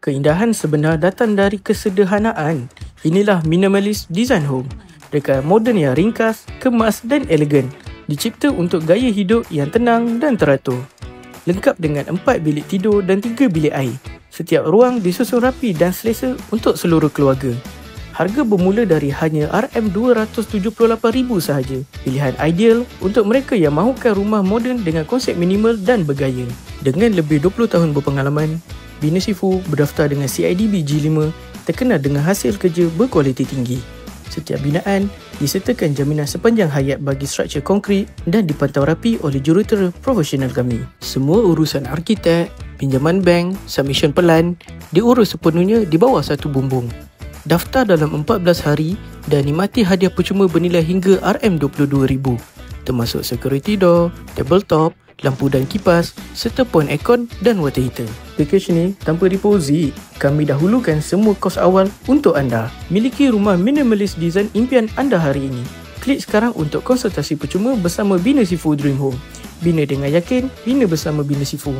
Keindahan sebenar datang dari kesederhanaan. Inilah minimalist design home. Dengan moden yang ringkas, kemas dan elegan. Dicipta untuk gaya hidup yang tenang dan teratur. Lengkap dengan 4 bilik tidur dan 3 bilik air. Setiap ruang disusun rapi dan selesa untuk seluruh keluarga. Harga bermula dari hanya RM278,000 sahaja. Pilihan ideal untuk mereka yang mahukan rumah moden dengan konsep minimal dan bergaya. Dengan lebih 20 tahun berpengalaman, Bina Sifu berdaftar dengan CIDB G5, terkenal dengan hasil kerja berkualiti tinggi. Setiap binaan disertakan jaminan sepanjang hayat bagi struktur konkrit dan dipantau rapi oleh jurutera profesional kami. Semua urusan arkitek, pinjaman bank, submission pelan diurus sepenuhnya di bawah satu bumbung. Daftar dalam 14 hari dan nikmati hadiah percuma bernilai hingga RM22,000, termasuk security door, tabletop, lampu dan kipas, serta poin aircon dan water heater. Package ni tanpa deposit. Kami dahulukan semua kos awal untuk anda. Miliki rumah minimalist design impian anda hari ini. Klik sekarang untuk konsultasi percuma bersama Bina Sifu Dream Home. Bina dengan yakin, bina bersama Bina Sifu.